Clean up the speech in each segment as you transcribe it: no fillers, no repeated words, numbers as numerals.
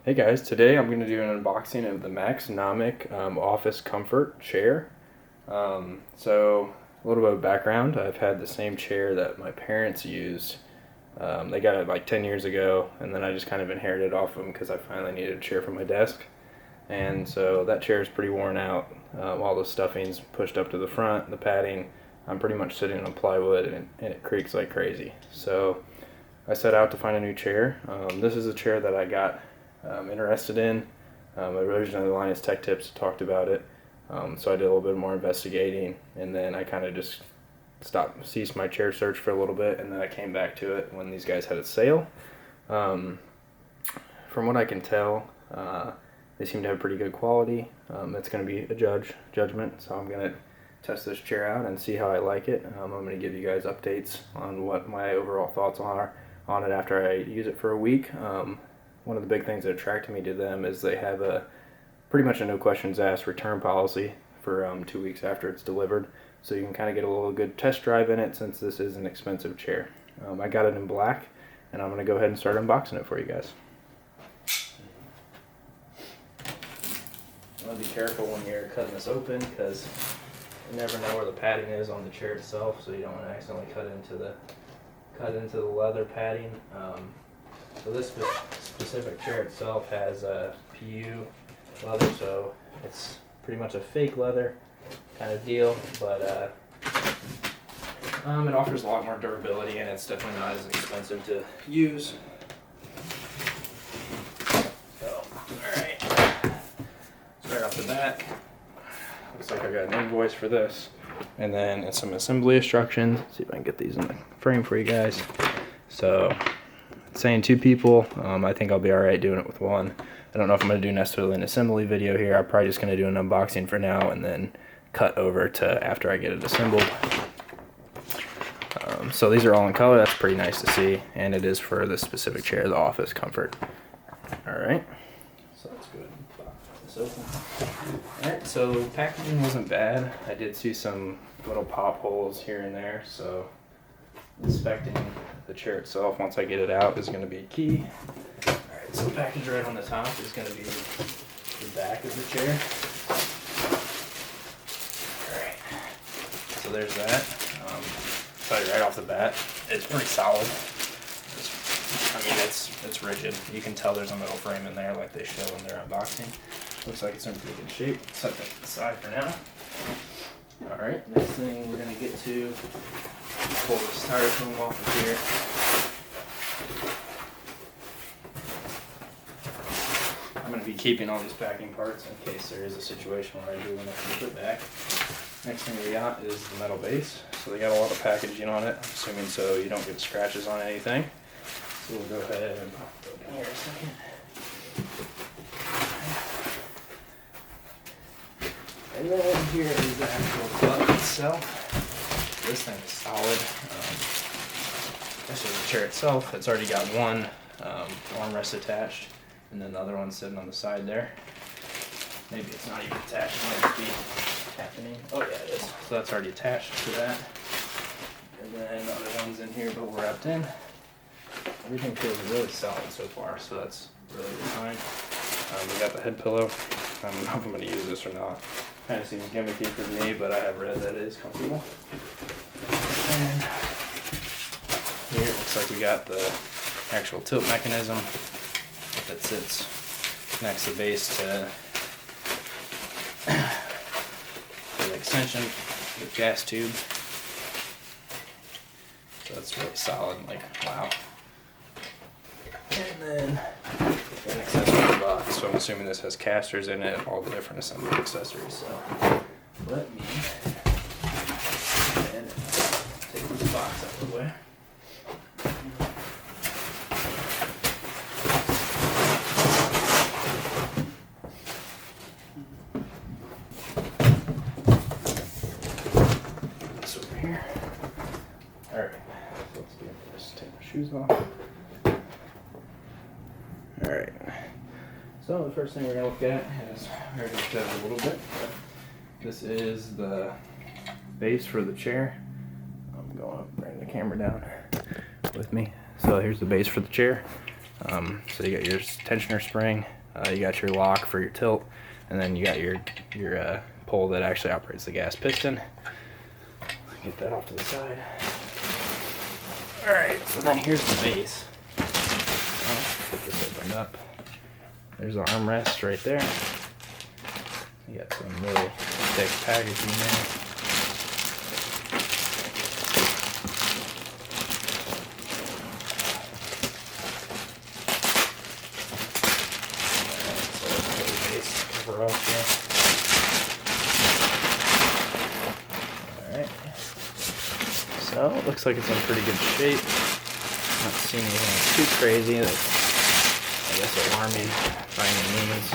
Hey guys, today I'm going to do an unboxing of the Maxnomic Office Comfort chair. So a little bit of background, I've had the same chair that my parents used. They got it like 10 years ago, and then I just kind of inherited off of them because I finally needed a chair for my desk. And so that chair is pretty worn out. All the stuffing's pushed up to the front, the padding. I'm pretty much sitting on plywood and it creaks like crazy. So I set out to find a new chair. This is a chair that I got interested in. Originally Linus Tech Tips talked about it, so I did a little bit more investigating, and then I kind of just ceased my chair search for a little bit, and then I came back to it when these guys had a sale. From what I can tell, they seem to have pretty good quality. It's going to be a judgment, so I'm going to test this chair out and see how I like it. I'm going to give you guys updates on what my overall thoughts are on it after I use it for a week. One of the big things that attracted me to them is they have pretty much a no questions asked return policy for 2 weeks after it's delivered. So you can kind of get a little good test drive in it since this is an expensive chair. I got it in black, and I'm going to go ahead and start unboxing it for you guys. You want to be careful when you're cutting this open because you never know where the padding is on the chair itself, so you don't want to accidentally cut into the leather padding. So this specific chair itself has a PU leather, so it's pretty much a fake leather kind of deal, but it offers a lot more durability, and it's definitely not as expensive to use. So, alright, right off the bat, looks like I got an invoice for this, and then it's some assembly instructions. Let's see if I can get these in the frame for you guys. So saying 2 people, I think I'll be alright doing it with one. I don't know if I'm going to do necessarily an assembly video here. I'm probably just going to do an unboxing for now and then cut over to after I get it assembled. So these are all in color. That's pretty nice to see, and it is for this specific chair, the Office Comfort. Alright, so let's go ahead and pop this open. Alright, so packaging wasn't bad. I did see some little pop holes here and there, so inspecting the chair itself once I get it out is going to be key. Alright, so package right on the top is going to be the back of the chair. Alright, so there's that. Tell you right off the bat, it's pretty solid. It's rigid. You can tell there's a metal frame in there like they show in their unboxing. Looks like it's in pretty good shape. Set that aside for now. Alright, next thing we're going to get to, pull the styrofoam off of here. I'm going to be keeping all these packing parts in case there is a situation where I do want to flip it back. Next thing we got is the metal base. So they got a lot of packaging on it, I'm assuming so you don't get scratches on anything. So we'll go ahead and pop it open here a second. And then here is the actual club itself. This thing is solid. This is the chair itself. It's already got one armrest attached, and then the other one's sitting on the side there. Maybe it's not even attached. It might just be happening. Oh yeah, it is. So that's already attached to that. And then the other one's in here, but we're wrapped in. Everything feels really solid so far, so that's really good sign. We got the head pillow. I don't know if I'm going to use this or not. Kind of seems gimmicky for me, but I have read that it is comfortable. And here it looks like we got the actual tilt mechanism that sits next to the base to the extension, the gas tube. So that's really solid, like, wow. And then an accessory box. So I'm assuming this has casters in it, all the different assembly accessories. So let me go ahead and take this box out of the way. Put this over here. Alright, so let's do this. Take my shoes off. Alright, so the first thing we're going to look at is, I already looked at it a little bit, but this is the base for the chair. I'm going to bring the camera down with me. So here's the base for the chair. So you got your tensioner spring, you got your lock for your tilt, and then you got your pole that actually operates the gas piston. Get that off to the side. Alright, so then here's the base. Get this opened up. There's the armrest right there. You got some really thick packaging there. So let's get the base cover off here. Alright. So it looks like it's in pretty good shape. Not seeing anything too crazy that's, I guess, alarming by any means.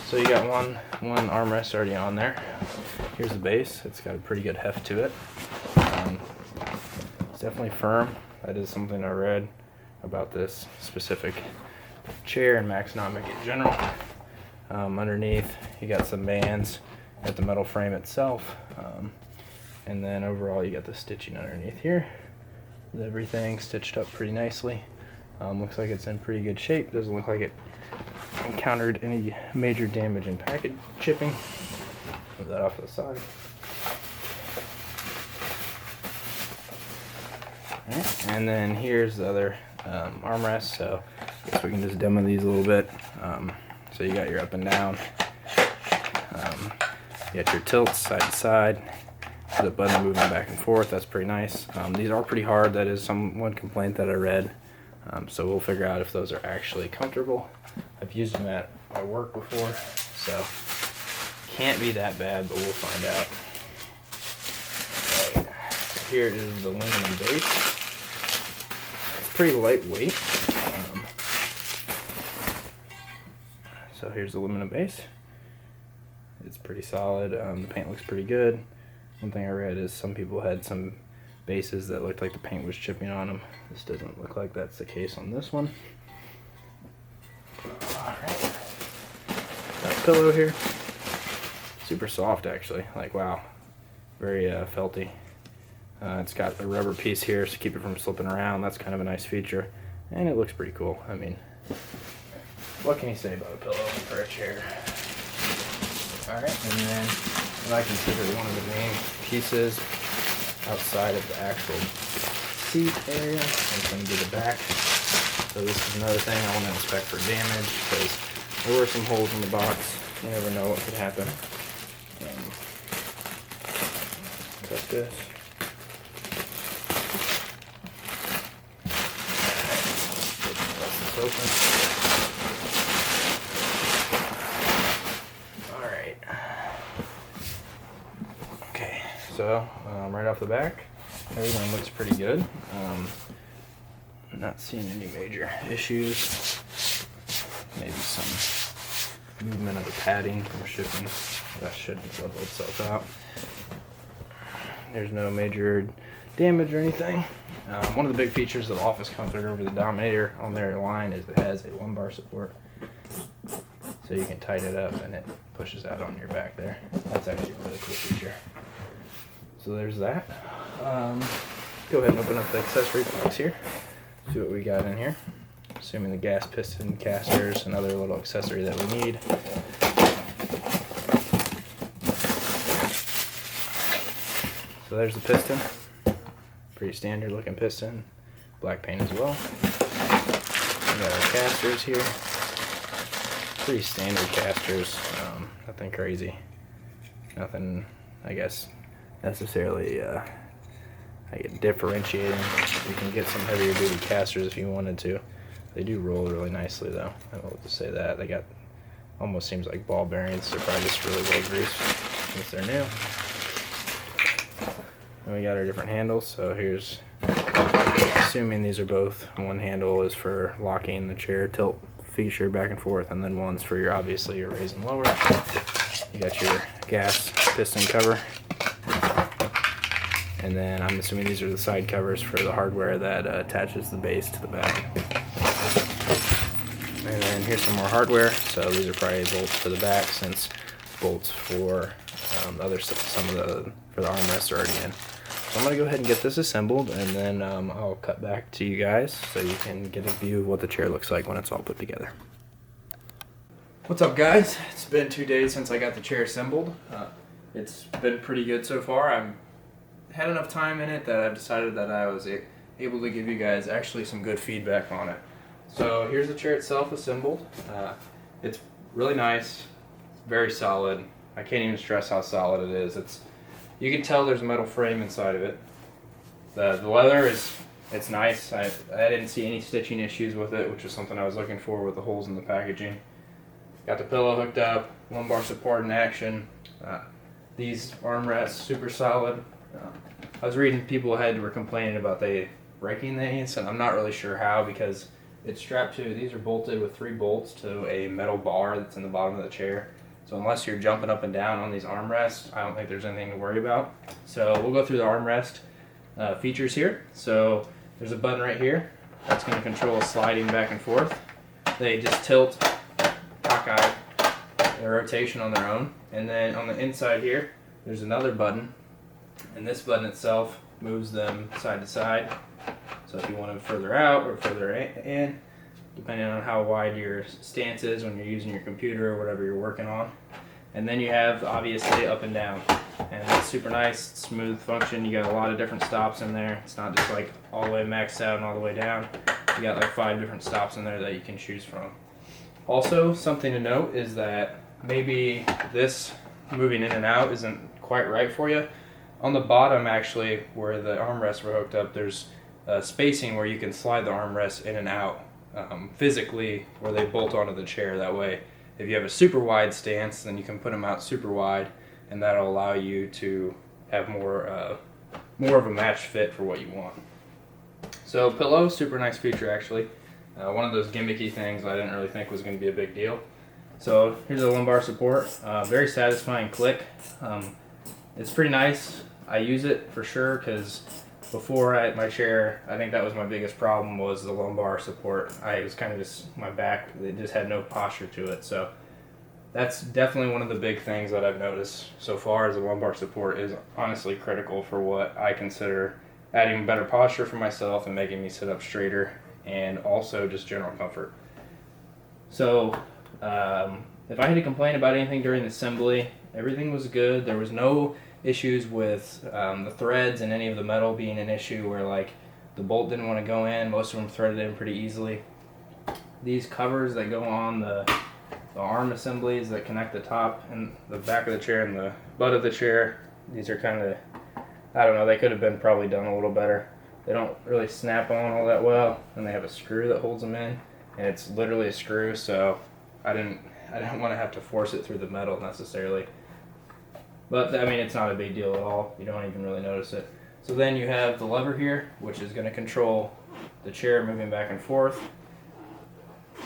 So you got one armrest already on there. Here's the base. It's got a pretty good heft to it. It's definitely firm. That is something I read about this specific chair and Maxnomic in general. Underneath, you got some bands at the metal frame itself, and then overall you got the stitching underneath here. Everything stitched up pretty nicely. Looks like it's in pretty good shape. Doesn't look like it encountered any major damage in package shipping. Move that off to the side. Alright, and then here's the other armrest. So I guess we can just demo these a little bit. So you got your up and down. You got your tilts side to side. The button moving back and forth. That's pretty nice. These are pretty hard. That is one complaint that I read. So we'll figure out if those are actually comfortable. I've used them at my work before, so can't be that bad, but we'll find out. Right. So here is the aluminum base. It's pretty lightweight. So here's the aluminum base. It's pretty solid. The paint looks pretty good. One thing I read is some people had some bases that looked like the paint was chipping on them. This doesn't look like that's the case on this one. Alright. Got a pillow here. Super soft actually. Like, wow. Very felty. It's got a rubber piece here to keep it from slipping around. That's kind of a nice feature. And it looks pretty cool. I mean, what can you say about a pillow for a chair? Alright, and then what I consider one of the main pieces outside of the actual seat area is going to be the back. So this is another thing I want to inspect for damage, because there were some holes in the box. You never know what could happen. Cut this. Bust this open. So, right off the back, everything looks pretty good. Not seeing any major issues. Maybe some movement of the padding from shipping. That shouldn't level itself out. There's no major damage or anything. One of the big features of Office Comfort over the Dominator on their line is it has a lumbar support. So you can tighten it up and it pushes out on your back there. That's actually a really cool feature. So there's that. Go ahead and open up the accessory box here. See what we got in here. Assuming the gas piston, casters, another little accessory that we need. So there's the piston. Pretty standard looking piston. Black paint as well. We got our casters here. Pretty standard casters. Nothing crazy. Nothing, I guess, necessarily differentiating. You can get some heavier duty casters if you wanted to. They do roll really nicely though. I don't know what to say that. They got almost seems like ball bearings. They're probably just really well greased since they're new. And we got our different handles. So here's, assuming these are both, one handle is for locking the chair tilt feature back and forth, and then one's for your, obviously, your raise and lower. You got your gas piston cover. And then I'm assuming these are the side covers for the hardware that attaches the base to the back. And then here's some more hardware. So these are probably bolts for the back, since bolts for some of the or the armrests are already in. So I'm going to go ahead and get this assembled, and then I'll cut back to you guys so you can get a view of what the chair looks like when it's all put together. What's up, guys? It's been 2 days since I got the chair assembled. It's been pretty good so far. I've had enough time in it that I've decided that I was able to give you guys actually some good feedback on it. So here's the chair itself assembled. It's really nice, it's very solid. I can't even stress how solid it is. You can tell there's a metal frame inside of it. The leather it's nice. I didn't see any stitching issues with it, which is something I was looking for with the holes in the packaging. Got the pillow hooked up, lumbar support in action. These armrests super solid. I was reading people were complaining about they breaking these, and I'm not really sure how, because it's strapped to, these are bolted with 3 bolts to a metal bar that's in the bottom of the chair. So unless you're jumping up and down on these armrests, I don't think there's anything to worry about. So we'll go through the armrest features here. So there's a button right here that's going to control sliding back and forth. They just tilt cockeyed, their rotation on their own. And then on the inside here, there's another button, and this button itself moves them side to side. So if you want them further out or further in, depending on how wide your stance is when you're using your computer or whatever you're working on. And then you have, obviously, up and down. And it's super nice, smooth function. You got a lot of different stops in there. It's not just like all the way maxed out and all the way down. You got like 5 different stops in there that you can choose from. Also, something to note is that maybe this moving in and out isn't quite right for you. On the bottom, actually, where the armrests were hooked up, there's spacing where you can slide the armrests in and out physically, where they bolt onto the chair. That way, if you have a super wide stance, then you can put them out super wide, and that'll allow you to have more of a matched fit for what you want. So pillow, super nice feature actually. One of those gimmicky things I didn't really think was going to be a big deal. So here's the lumbar support. Very satisfying click. It's pretty nice. I use it for sure because before my chair, I think that was my biggest problem, was the lumbar support. It was kind of just my back, it just had no posture to it. So that's definitely one of the big things that I've noticed so far, is the lumbar support is honestly critical for what I consider adding better posture for myself and making me sit up straighter, and also just general comfort. So if I had to complain about anything during the assembly, everything was good. There was no issues with the threads and any of the metal being an issue where like the bolt didn't want to go in. Most of them threaded in pretty easily. These covers that go on the arm assemblies that connect the top and the back of the chair and the butt of the chair, these are kind of, I don't know, they could have been probably done a little better. They don't really snap on all that well, and they have a screw that holds them in, and it's literally a screw, so I didn't want to have to force it through the metal necessarily. But I mean, it's not a big deal at all. You don't even really notice it. So then you have the lever here, which is going to control the chair moving back and forth.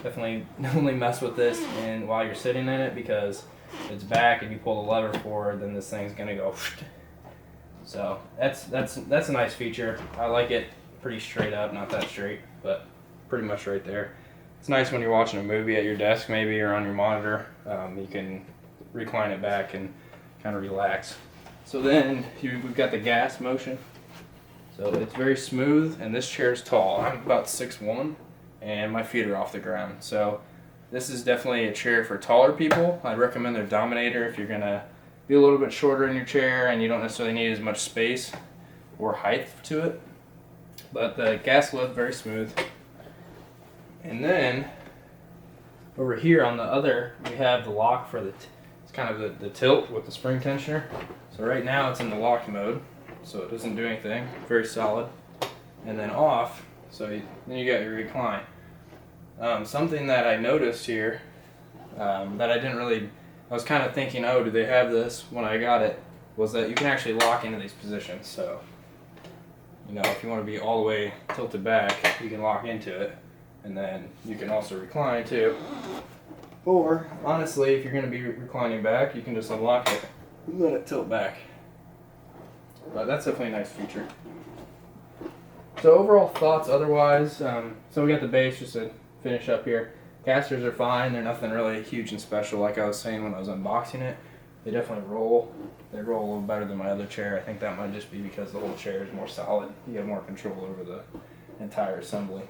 Definitely only mess with this and while you're sitting in it, because if it's back and you pull the lever forward, then this thing's going to go. So that's a nice feature. I like it pretty straight up, not that straight, but pretty much right there. It's nice when you're watching a movie at your desk maybe, or on your monitor. You can recline it back and kind of relax. So then we've got the gas motion. So it's very smooth, and this chair is tall. I'm about 6'1", and my feet are off the ground. So this is definitely a chair for taller people. I'd recommend their Dominator if you're gonna be a little bit shorter in your chair and you don't necessarily need as much space or height to it. But the gas lift, very smooth. And then over here on the other, we have the lock for it's kind of the tilt with the spring tensioner. So right now it's in the locked mode, so it doesn't do anything. Very solid. And then off, so then you got your recline. Something that I noticed here that I was kind of thinking, oh, do they have this when I got it, was that you can actually lock into these positions. So, you know, if you want to be all the way tilted back, you can lock into it. And then you can also recline too. Or, honestly, if you're going to be reclining back, you can just unlock it and let it tilt back. But that's definitely a nice feature. So overall thoughts otherwise, so we got the base just to finish up here. Casters are fine, they're nothing really huge and special like I was saying when I was unboxing it. They definitely roll. They roll a little better than my other chair. I think that might just be because the whole chair is more solid. You have more control over the entire assembly.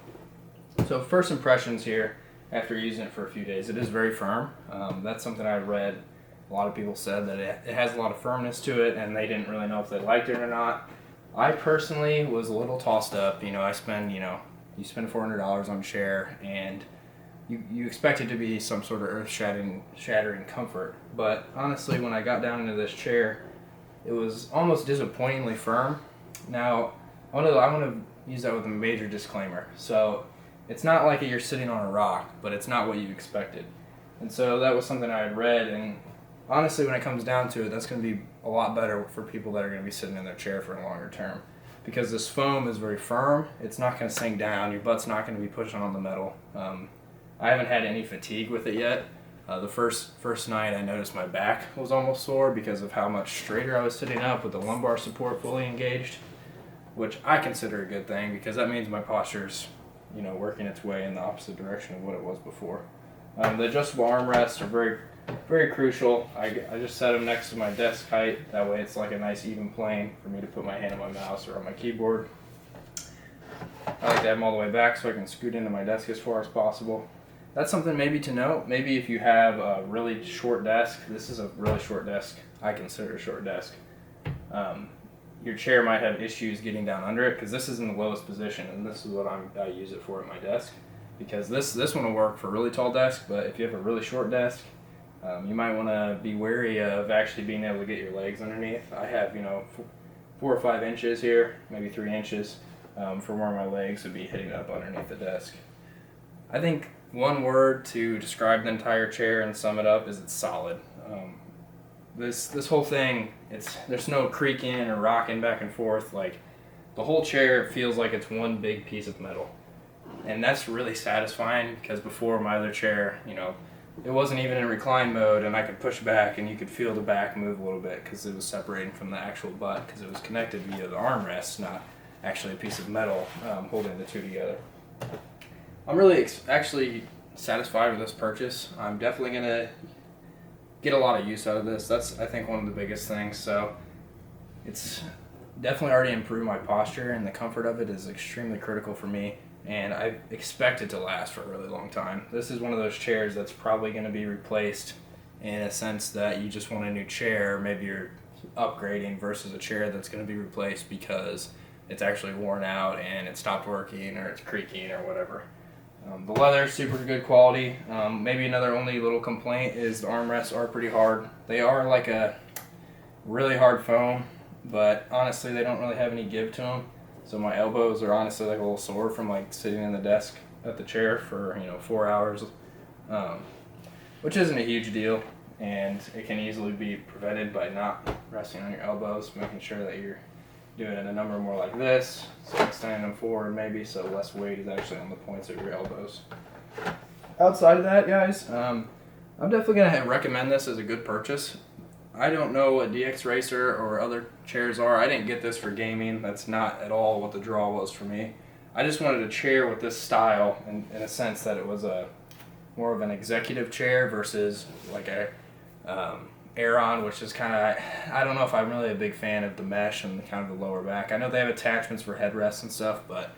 So first impressions here after using it for a few days, it is very firm. That's something I read. A lot of people said that it has a lot of firmness to it, and they didn't really know if they liked it or not. I personally was a little tossed up. You spend $400 on a chair, and you expect it to be some sort of earth-shattering comfort. But honestly, when I got down into this chair, it was almost disappointingly firm. Now, I want to use that with a major disclaimer. So, it's not like you're sitting on a rock, but it's not what you expected. And so that was something I had read, and honestly, when it comes down to it, that's going to be a lot better for people that are going to be sitting in their chair for a longer term. Because this foam is very firm, it's not going to sink down, your butt's not going to be pushing on the metal. I haven't had any fatigue with it yet. The first night I noticed my back was almost sore because of how much straighter I was sitting up with the lumbar support fully engaged, which I consider a good thing because that means my posture's working its way in the opposite direction of what it was before. The adjustable armrests are very, very crucial. I just set them next to my desk height. That way it's like a nice even plane for me to put my hand on my mouse or on my keyboard. I like to have them all the way back so I can scoot into my desk as far as possible. That's something maybe to note. Maybe if you have a really short desk, this is a really short desk, I consider a short desk. Your chair might have issues getting down under it because this is in the lowest position, and this is what I use it for at my desk. Because this one will work for a really tall desk, but if you have a really short desk, you might want to be wary of actually being able to get your legs underneath. I have 4 or 5 inches here, maybe 3 inches, for where my legs would be hitting up underneath the desk. I think one word to describe the entire chair and sum it up is it's solid. This whole thing, there's no creaking or rocking back and forth. Like, the whole chair feels like it's one big piece of metal. And that's really satisfying because before my other chair, it wasn't even in recline mode, and I could push back and you could feel the back move a little bit because it was separating from the actual butt because it was connected via the armrest, not actually a piece of metal holding the two together. I'm really actually satisfied with this purchase. I'm definitely going to get a lot of use out of this. That's, I think, one of the biggest things. So it's definitely already improved my posture, and the comfort of it is extremely critical for me, and I expect it to last for a really long time. This is one of those chairs that's probably going to be replaced in a sense that you just want a new chair. Maybe you're upgrading versus a chair that's going to be replaced because it's actually worn out and it stopped working or it's creaking or whatever. The leather is super good quality. Maybe another only little complaint is the armrests are pretty hard. They are like a really hard foam, but honestly they don't really have any give to them. So my elbows are honestly like a little sore from like sitting in the desk at the chair for 4 hours, which isn't a huge deal, and it can easily be prevented by not resting on your elbows, making sure that you're doing a number more like this, so extending them forward maybe so less weight is actually on the points of your elbows. Outside of that, guys, I'm definitely going to recommend this as a good purchase. I don't know what DX Racer or other chairs are. I didn't get this for gaming. That's not at all what the draw was for me. I just wanted a chair with this style in a sense that it was a more of an executive chair versus like a Aeron, which is kind of, I don't know if I'm really a big fan of the mesh and kind of the lower back. I know they have attachments for headrests and stuff, but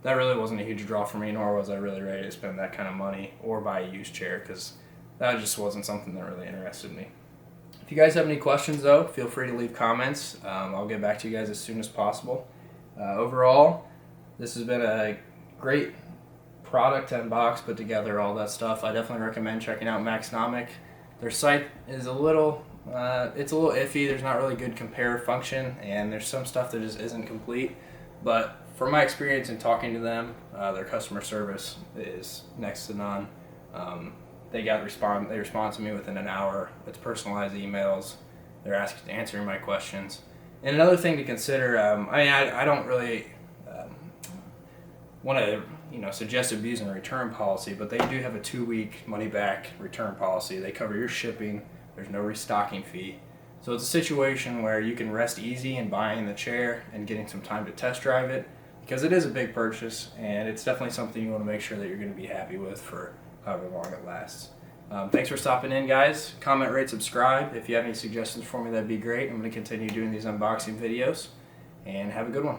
that really wasn't a huge draw for me, nor was I really ready to spend that kind of money or buy a used chair because that just wasn't something that really interested me. If you guys have any questions, though, feel free to leave comments. I'll get back to you guys as soon as possible. Overall, this has been a great product to unbox, put together, all that stuff. I definitely recommend checking out Maxnomic. Their site is a little iffy. There's not really good compare function, and there's some stuff that just isn't complete. But from my experience in talking to them, their customer service is next to none. They respond to me within an hour. It's personalized emails. They're answering my questions. And another thing to consider, I don't really want to suggest abusing a return policy, but they do have a 2-week money-back return policy. They cover your shipping. There's no restocking fee. So it's a situation where you can rest easy in buying the chair and getting some time to test drive it, because it is a big purchase, and it's definitely something you want to make sure that you're going to be happy with for however long it lasts. Thanks for stopping in, guys. Comment, rate, subscribe. If you have any suggestions for me, that'd be great. I'm going to continue doing these unboxing videos, and have a good one.